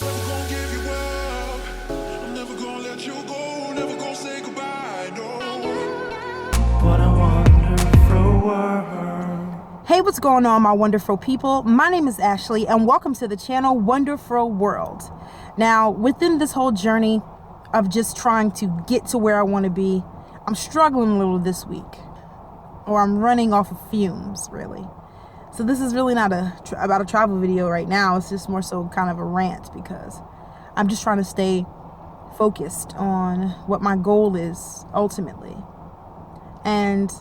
Never gonna give you up. I'm never gonna let you go. Never gonna say goodbye. No. What a wonderful world. Hey, what's going on, my wonderful people? My name is Ashley, and welcome to the channel Wonderful World. Now, within this whole journey of just trying to get to where I want to be, I'm struggling a little this week, or I'm running off of fumes, really. So this is really not about a travel video right now. It's just more so kind of a rant, because I'm just trying to stay focused on what my goal is ultimately. And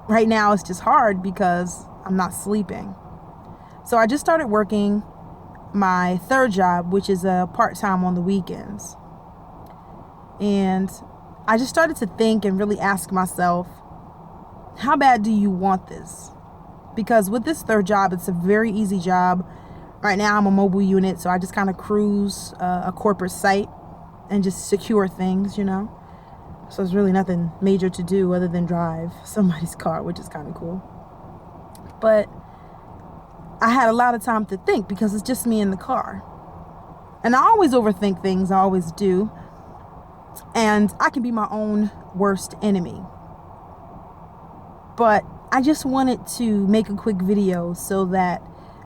right now it's just hard because I'm not sleeping. So I just started working my third job, which is a part-time on the weekends. And I just started to think and really ask myself, how bad do you want this? Because with this third job, it's a very easy job. Right now I'm a mobile unit, so I just kind of cruise a corporate site and just secure things, you know. So there's really nothing major to do other than drive somebody's car, which is kind of cool. But I had a lot of time to think because it's just me in the car. And I always overthink things, I always do. And I can be my own worst enemy. But I just wanted to make a quick video so that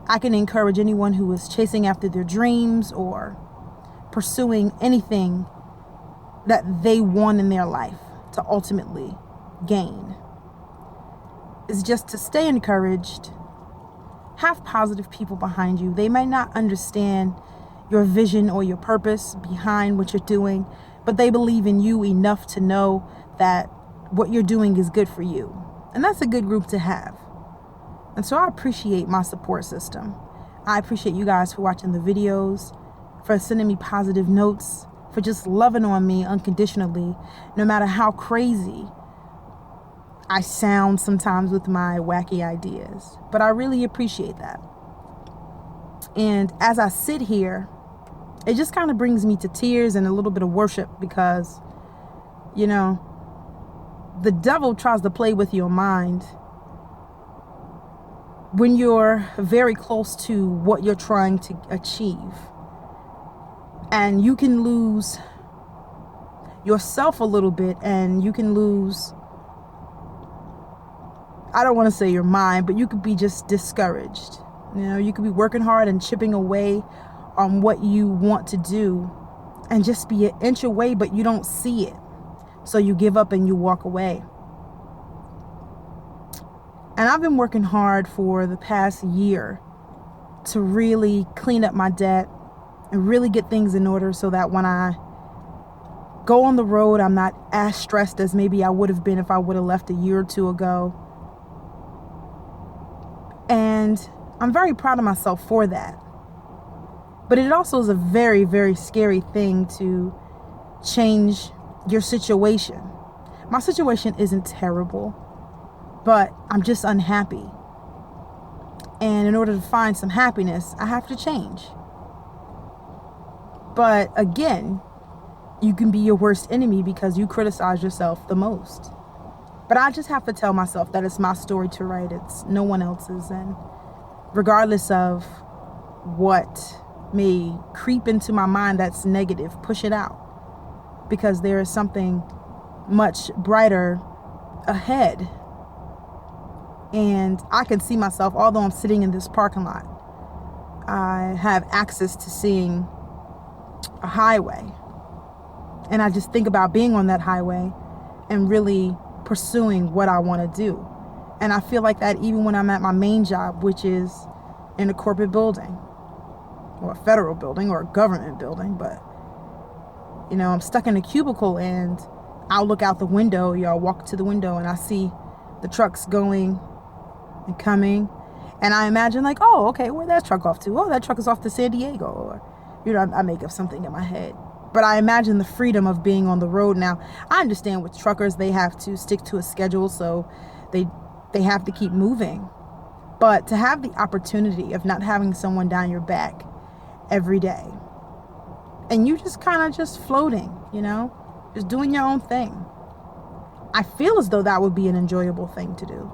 I can encourage anyone who is chasing after their dreams or pursuing anything that they want in their life to ultimately gain. Is just to stay encouraged, have positive people behind you. They might not understand your vision or your purpose behind what you're doing, but they believe in you enough to know that what you're doing is good for you. And that's a good group to have. And so I appreciate my support system. I appreciate you guys for watching the videos, for sending me positive notes, for just loving on me unconditionally, no matter how crazy I sound sometimes with my wacky ideas. But I really appreciate that. And as I sit here, it just kind of brings me to tears and a little bit of worship because, you know, the devil tries to play with your mind when you're very close to what you're trying to achieve. And you can lose yourself a little bit, and you can lose, I don't want to say your mind, but you could be just discouraged. You know, you could be working hard and chipping away on what you want to do and just be an inch away, but you don't see it. So you give up and you walk away. And I've been working hard for the past year to really clean up my debt and really get things in order so that when I go on the road, I'm not as stressed as maybe I would have been if I would have left a year or two ago. And I'm very proud of myself for that. But it also is a very, very scary thing to change your situation. My situation isn't terrible, but I'm just unhappy. And in order to find some happiness, I have to change. But again, you can be your worst enemy because you criticize yourself the most. But I just have to tell myself that it's my story to write. It's no one else's. And regardless of what may creep into my mind that's negative, push it out. Because there is something much brighter ahead. And I can see myself, although I'm sitting in this parking lot, I have access to seeing a highway. And I just think about being on that highway and really pursuing what I want to do. And I feel like that even when I'm at my main job, which is in a corporate building or a federal building or a government building. But, you know, I'm stuck in a cubicle and I'll look out the window, y'all, walk to the window, and I see the trucks going and coming. And I imagine like, oh, okay, where'd that truck off to? Oh, that truck is off to San Diego. Or, you know, I make up something in my head. But I imagine the freedom of being on the road. Now, I understand with truckers, they have to stick to a schedule, so they have to keep moving. But to have the opportunity of not having someone down your back every day, and you just kind of just floating, you know, just doing your own thing. I feel as though that would be an enjoyable thing to do.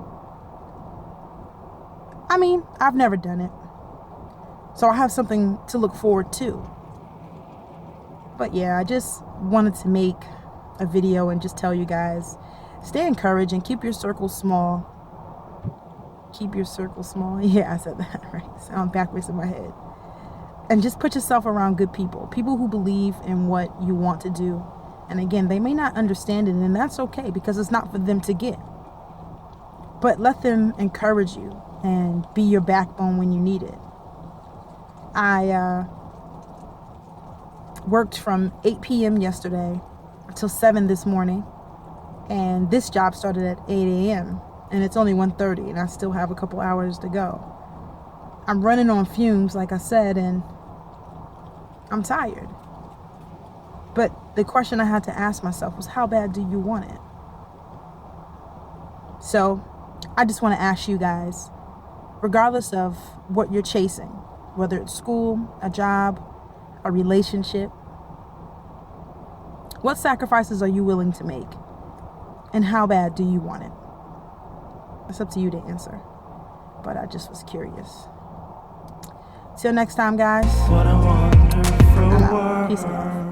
I mean, I've never done it. So I have something to look forward to. But yeah, I just wanted to make a video and just tell you guys, stay encouraged and keep your circle small. Keep your circle small. Yeah, I said that right. Sound backwards in my head. And just put yourself around good people. People who believe in what you want to do. And again, they may not understand it, and that's okay because it's not for them to get. But let them encourage you and be your backbone when you need it. I worked from 8 p.m. yesterday until 7 this morning. And this job started at 8 a.m. and it's only 1:30 and I still have a couple hours to go. I'm running on fumes, like I said, and I'm tired. But the question I had to ask myself was, how bad do you want it? So I just want to ask you guys, regardless of what you're chasing, whether it's school, a job, a relationship, what sacrifices are you willing to make? And how bad do you want it? It's up to you to answer. But I just was curious. Till next time, guys. What a wonderful I'm out. world. Peace out.